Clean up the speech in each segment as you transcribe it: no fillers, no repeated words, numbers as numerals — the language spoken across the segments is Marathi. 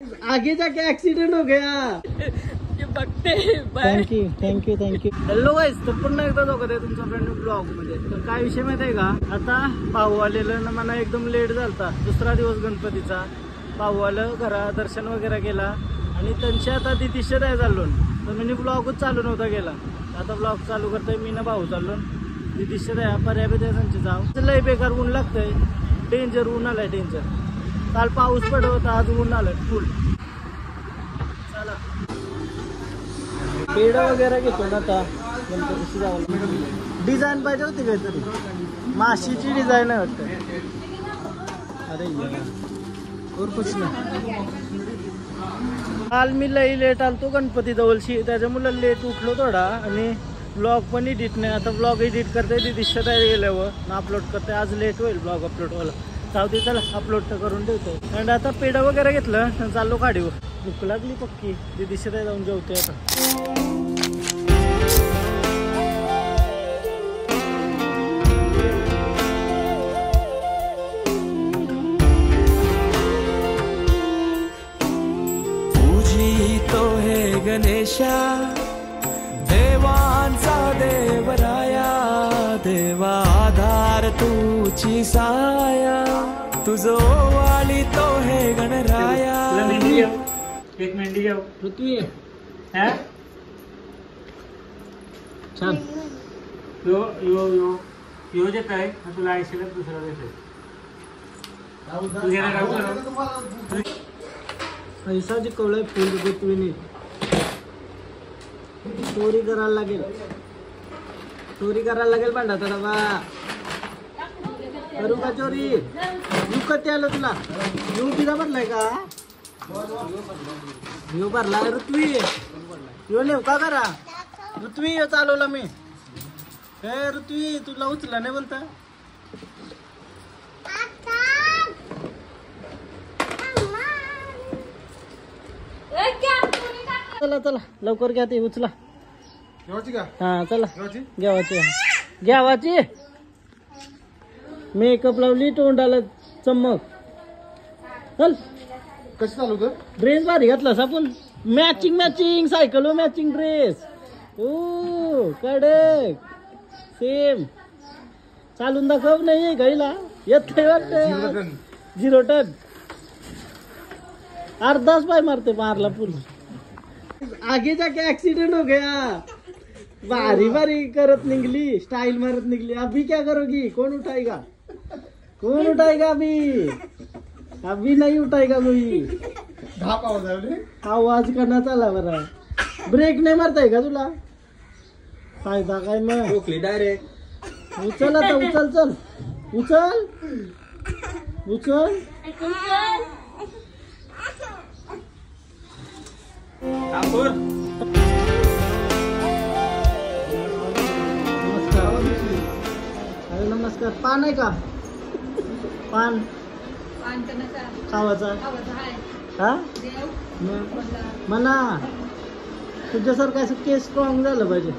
आगे जाके एक्सीडेंट हो गया। ये बघते थँक्यू हॅलो गाईस, तर पुन्हा एकदा दोघं आहे तुमचा फ्रेंड ब्लॉग मध्ये। तर काय विषय माहिती आहे का, आता भाऊ आलेलं ना, मला एकदम लेट झालता। दुसरा दिवस गणपतीचा, भाऊ आलं, घरा दर्शन वगैरे केला आणि त्यांची आता दिदीशी नाही चाललो, तर मी ब्लॉगच चालू नव्हता गेला। आता ब्लॉग चालू करतोय मी ना भाऊ चाललो दिदीशी द्या पर्याय त्यांची जाव लय बेकार ऊन लागतंय, डेंजर ऊन आलाय डेंजर। काल पाऊस पडत होता, आज ऊन आलं फुल। चला पेड वगैरे घेतो ना आता गणपतीशी जावं। डिझाईन पाहिजे होती काहीतरी, माशीची डिझाईन आहे वाटतं। अरे और कुछ नाही। काल मी लई लेट आलतो गणपती जवळशी, त्याच्यामुळे लेट उठलो थोडा आणि ब्लॉग पण एडिट नाही। आता ब्लॉग एडिट करते दिदीशी गेल्यावर अपलोड करते, आज लेट होईल ब्लॉग अपलोड व्हायला। जाऊदे चला अपलोड तर करून ठेवतो। आणि आता पेढा वगैरे घेतलं, चाललो गाडीवर। भूक लागली पक्की, दिदीशी जाऊन जेवते आता। तो हे गणेशा देवांचा देवराया, देवा आधार तुझी साया, तुझो वाली तो हे गणराया। एक मेंढी घ्या पृथ्वी है छान। यो यो यो यो जे काय तुला आयशीला दुसरा देते पैसा जे कवळय फुल पृथ्वीने चोरी करायला लागेल, चोरी करायला लागेल भांडा तर बा करू का चोरी। यू कधी आलं तुला, यू पिझा भरलाय का, यो भरला ऋत्वी, यो नेमका करा ऋत्वी, यो चालवला मी। हे ऋत्वी तुला उचला नाही बोलता, चला चला लवकर घ्या ते उचला। हा चला घ्यावाची मेकअप लावली, तोंडाला चमक। चल कसं चालू कर, ड्रेस भारी घातलास आपण, मॅचिंग सायकल मॅचिंग ड्रेस। ओ कडक सेम, चालून दाखव। नाही गाईला येत वाटत 0 टन, अर्धाच पाय मारते, मारला पूल। आगे जाके एक्सीडेंट हो गया। बारी करत निकली, स्टाइल मारत निकली। अभी क्या करोगी, कौन उठाएगा अभी नहीं उठाएगा कोई। आवाज करना चला बरा, ब्रेक नाही मारताय का तुला, फायदा काय मग डायरेक्ट उचल। आता उचल, चल उचल नमस्कार। पान आहे का, पान खावाचा हा म्हणा। तुझ्यासारखं असं केस स्ट्रॉंग झालं पाहिजे,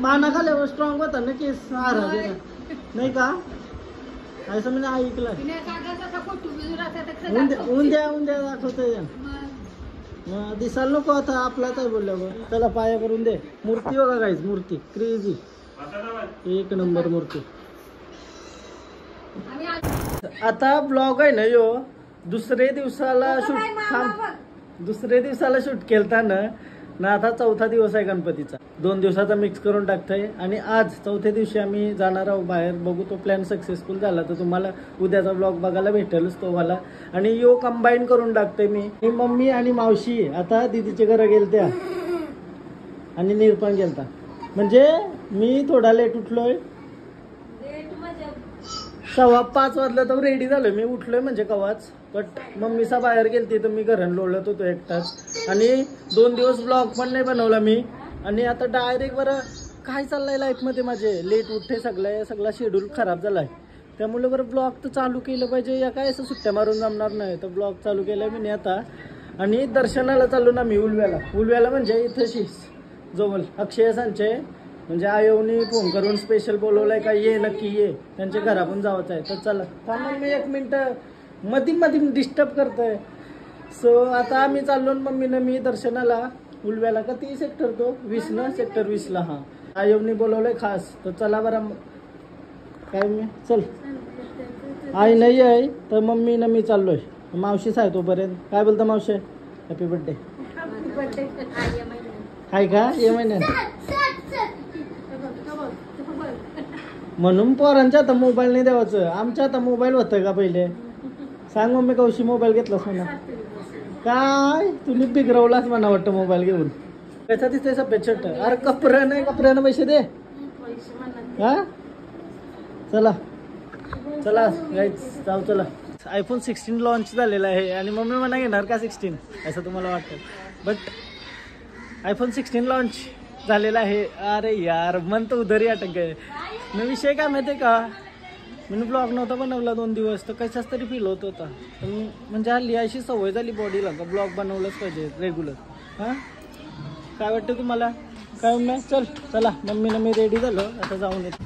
पाना खाल्यावर स्ट्रॉंग होता ना केस, नाही का असं म्हणजे ऐकलं। उद्या दाखवतोय दिसायला नको आता आपलाच आहे बोलल्यावर। चला पाया करून दे। मूर्ती बघा गाईज, मूर्ती क्रेझी, एक नंबर मूर्ती। आता ब्लॉग आहे ना यो दुसऱ्या दिवसाला शूट केलता ना आता चौथा दिवस आहे गणपतीचा, 2 दिवसाचा मिक्स करून टाकतोय। आणि आज चौथ्या दिवशी आम्ही जाणार आहोत बाहेर, बघू तो प्लॅन सक्सेसफुल झाला तर तुम्हाला उद्याचा ब्लॉग बघायला भेटेलच तो मला। आणि यो कंबाईन करून टाकतोय मी मम्मी आणि मावशी आता दीदीच्या घरा गेलत्या आणि निरपण गेलता, म्हणजे मी थोडा लेट उठलोय। 5:15 वाजला तर रेडी झालोय मी, उठलोय म्हणजे कवाच। बट मम्मीचा बाहेर गेलती तर मी घरात लोळत होतो एकटाच, आणि 2 दिवस ब्लॉग पण नाही बनवला मी। आणि आता डायरेक्ट बरं काय चाललंय लाईफ मध्ये माझे, लेट उठे, सगळा शेड्यूल खराब झालाय। त्यामुळे बरं ब्लॉग तर चालू केलं पाहिजे, या काय असं सुट्ट्या मारून जमणार नाही। तर ब्लॉग चालू केलाय मी आता, आणि दर्शनाला चालू ना मी उलव्याला म्हणजे इथं जवळ अक्षय सांचे म्हणजे आयोनी फोन करून स्पेशल बोलवलाय का ये नक्की ये, त्यांच्या घरातून जावंच आहे। तर चला थांबा, मी 1 मिनिट मध्ये डिस्टर्ब करतोय। सो आता आम्ही चाललो मम्मीनं मी दर्शनाला उलव्याला का ती सेक्टर तो 20 ना सेक्टर 20ला. हा आयोनी बोलवलंय खास तर चला बरं. काय मी चल आई नाही आहे तर मम्मी ना मी चाललोय. मावशीच आहे तोपर्यंत. काय बोलतं मावशी? Happy birthday. आहे का ये महिन्यात म्हणून पोरांच्या आता मोबाईल नाही द्यावाचं. आमच्या आता मोबाईल होतं का पहिले? सांग मम्मी कौशी मोबाईल घेतलास म्हणा. काय तुम्ही बिघडवलाच म्हणा वाटतं मोबाईल घेऊन. कसा दिसतंय सफेद शर्ट? अरे कपडा नाही, कपड्यानं पैसे दे. हा चला चला गाईज जाऊ चला. iPhone 16 लॉन्च झालेला आहे आणि मम्मी म्हणा घेणार का 16 असं तुम्हाला वाटतं. बट iPhone 16 लॉन्च झालेला आहे. अरे यार मन तर उधरी अटक आहे. मी विषय काय माहिती आहे का? मी ब्लॉग नव्हता बनवला 2 दिवस तर कशाच तरी फील होत होता. म्हणजे हल्ली अशी सवय झाली बॉडीला का ब्लॉग बनवलंच पाहिजे रेग्युलर. हां काय वाटतं तुम्हाला? काय मम्मी चल चला. मम्मीनं मी रेडी झालो आता जाऊन येतो.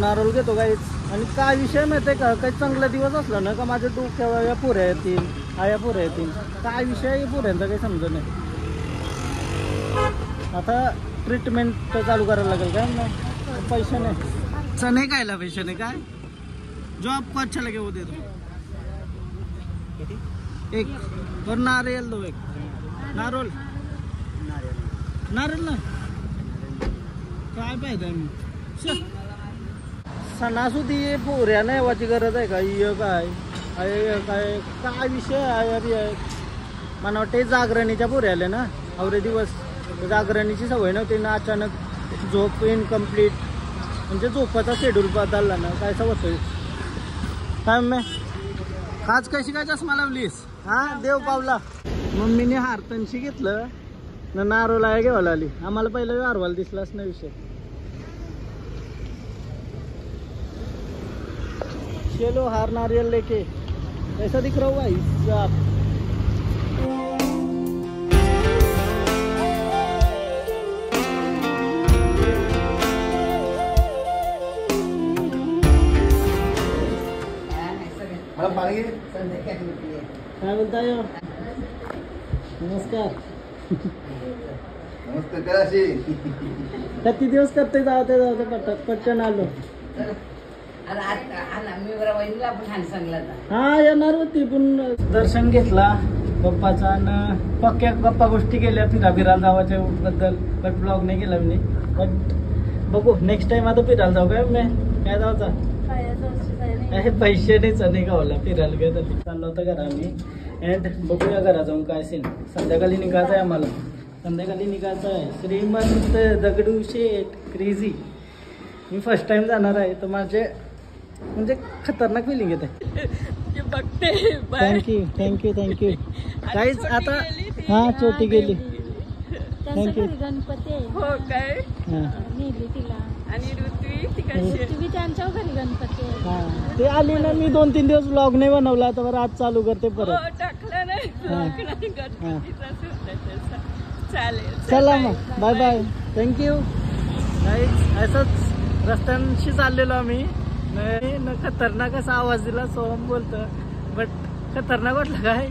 नारळ घेतो गाईच. आणि काय विषय माहिती आहे का? काही चांगला दिवस असला ना का माझ्या डोक्यावर या पुऱ्या येतील, आया पुऱ्या येतील. काय विषय आहे पुऱ्यांचा काही समजत नाही. आता ट्रीटमेंट चालू करायला लागेल काय? नाही पैसे नाही नाही कायला पैसे नाही काय? जॉब को अच्छा लगे वो दे दो. एक और नारियल दो. एक नारोल नारियल ना काय पाहिजे मी सणासुदी पोऱ्या नाही वाची गरज आहे का? काय काय काय विषय आहे अभि आहे. मला वाटते जागरणीच्या पोऱ्या आल्या ना अवरे दिवस. जागरणीची सवय नव्हती ना अचानक झोप इनकम्प्लीट. म्हणजे झोपाचा शेड्यूल बदलला ना काय होतोय. काय मम्मी आज कशी काय चष्मा लावलीस? हा देव पावला. मम्मीने हारतनशी घेतलं ना नारोला घेवायला आली. आम्हाला पहिलं वारवाला दिसलाच नाही विषय. चलो हार नारियल लेके ऐसा दिख रहा भाई साहब. काय बोलताय? नमस्कार. किती दिवस करते जावते पटकन आलो. हा येणार होती पण दर्शन घेतला पप्पाचा आणि पक्क्या गप्पा गोष्टी केल्या फिरायला जावाच्या बद्दल. बट ब्लॉग नाही केला मी. बट बघू नेक्स्ट टाइम आता फिरायला जाऊ काय मी. काय जायचा पैसे नाही गावाला फिरायला गेलं चाललं होतं घरा आम्ही. अँड बघूया घरा जाऊन काय सीन. संध्याकाळी निघायचं आहे आम्हाला. संध्याकाळी निघायचं आहे. श्रीमंत दगडूशेठ क्रेझी. मी फर्स्ट टाइम जाणार आहे तर माझे म्हणजे खतरनाक फिलिंग येते. थँक्यू थँक्यू थँक्यू काहीच. आता हा छोटी गेली. थँक्यू. गणपती हो काय नेली तिला आणि ऋत्वी त्यांच्या घरी गणपती. हा ते आली ना. मी 2-3 दिवस ब्लॉग नाही बनवला तर आज चालू करते परत. टाकलं नाही. चालेल चला मग बाय बाय. थँक्यू. काहीच असंच रस्त्यांशी चाललेलो आम्ही. न खतरनाक असा आवाज दिला. सोहम बोलतं बट खतरनाक वाटलं काय?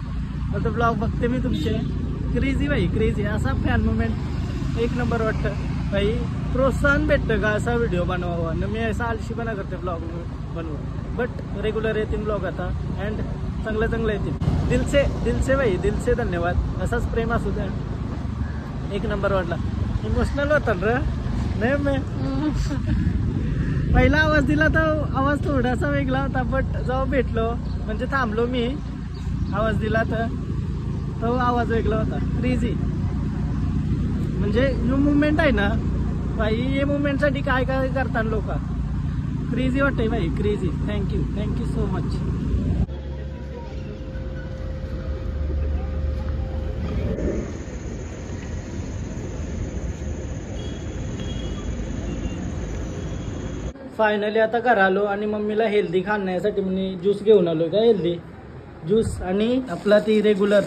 आता ब्लॉग बघते मी तुमचे. क्रेझी भाई क्रेझी. असा फॅन मुवमेंट एक नंबर वाटतं भाई. प्रोत्साहन भेटतं का असा व्हिडिओ बनवावा. न मी असा आलशीपणा करते ब्लॉग बनवून. बट रेग्युलर येतील ब्लॉग आता. अँड चांगलं येतील. दिलसे भाई दिलसे धन्यवाद. असाच प्रेम असू द्या. एक नंबर वाटला. इमोशनल होता र नाही मी. पहिला आवाज दिला तर आवाज थोडासा वेगळा होता. बट जेव्हा भेटलो म्हणजे थांबलो मी आवाज दिला तर तो आवाज वेगळा होता. क्रेझी म्हणजे न्यू मुवमेंट आहे ना भाई. हे मुवमेंटसाठी काय काय करतात लोक. क्रेझी वाटतंय भाई crazy. Thank you so much. Finally आता घर आलो आणि मम्मीला हेल्दी खाण्यासाठी मी ज्यूस घेऊन आलो. का हेल्दी ज्यूस आणि आपला ती रेग्युलर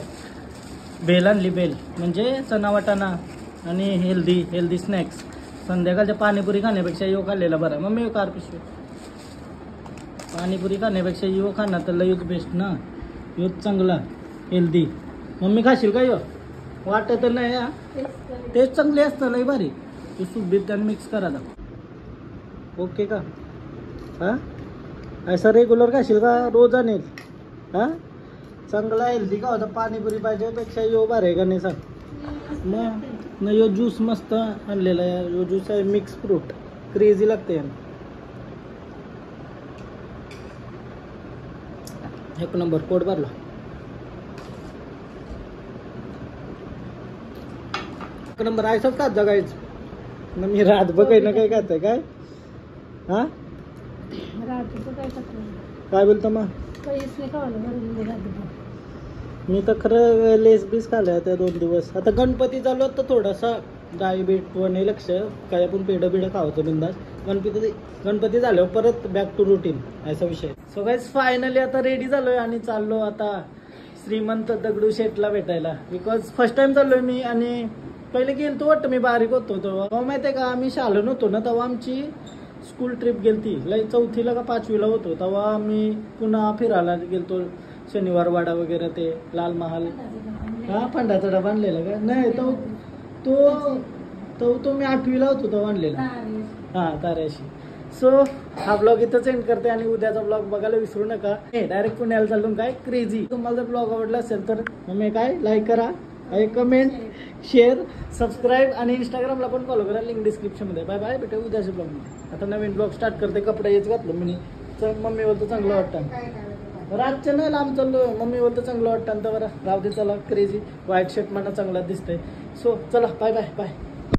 बेल आणली. बेल म्हणजे चना वाटाणा आणि हेल्दी स्नॅक्स. संध्याकाळच्या पाणीपुरी खाण्यापेक्षा यो खाल्लेला बरा. मम्मी यो कार पिशवी. पाणीपुरी खाण्यापेक्षा यो खाणं तर लयूच बेस्ट ना. ह्योच चांगला हेल्दी. मम्मी खाशील का ह्यो? वाटत नाही हा. टेस्ट चांगली असतं लय भारी. तू सुबीत त्यानं मिक्स करा दाखव. ओके का हा? असं रेग्युलर खाशील का रोज आणेल हा? चांगला हेल्दी का होता. पाणीपुरी पाहिजे पेक्षा यो भारी आहे का नाही सांग मग. न यो ज्यूस मस्त आणलेला आहे. यो ज्यूस आहे मिक्स फ्रूट. क्रेझी लागते यानं. एक नंबर. पोट भरला. एक नंबर. आयसच खात जगायच ना. मी रात बघाय ना काय खात काय हा. काय बोलतो मग. मी तर खरं लेस बीस खाल्ल्या त्या 2 दिवस. आता गणपती चालू तर थोडासा डायबिट व नाही लक्ष काय आपण पेढं बिडं खावतो बिंदास. गणपती झाल्यावर परत बॅक टू रुटीन असा विषय. सो गाईज फायनली आता रेडी झालोय आणि चाललो आता श्रीमंत दगडूशेठला भेटायला. बिकॉज फर्स्ट टाइम चाललोय मी. आणि पहिले गेलतो वाटतं मी बारीक होतो तेव्हा माहितीये का. आम्ही शाळेत होतो ना तेव्हा आमची स्कूल ट्रिप गेलती. लाईक 4थीला का 5वीला होतो तेव्हा आम्ही पुन्हा फिरायला गेलतो. शनिवार वाडा वगैरे ते लाल महाल. हा फंडाचा डबा आणलेला का नाही तो तो तो मी 8वीला होतो तो आणलेला. हा ताऱ्याशी. सो हा ब्लॉग इथंच एंड करते आणि उद्याचा ब्लॉग बघायला विसरू नका. डायरेक्ट पुण्याला चालून काय क्रेझी. तुम्हाला जर ब्लॉग आवडला असेल तर मग काय लाईक करा, कमेंट, शेअर, सबस्क्राईब आणि इंस्टाग्रामला पण फॉलो करा. लिंक डिस्क्रिप्शनमध्ये. Bye bye. भेटू उद्याच्या ब्लॉगमध्ये. आता नवीन ब्लॉग स्टार्ट करते. कपडे हेच घातलं मी. मम्मी बोलतो चांगलं वाटतं. रातच्या नाही लांब चाललो. मम्मी बोलतो चांगलं वाटतं तर बरं राहू दे. चला क्रेझी व्हाईट शर्ट मला चांगला दिसतंय. सो चला बाय बाय बाय.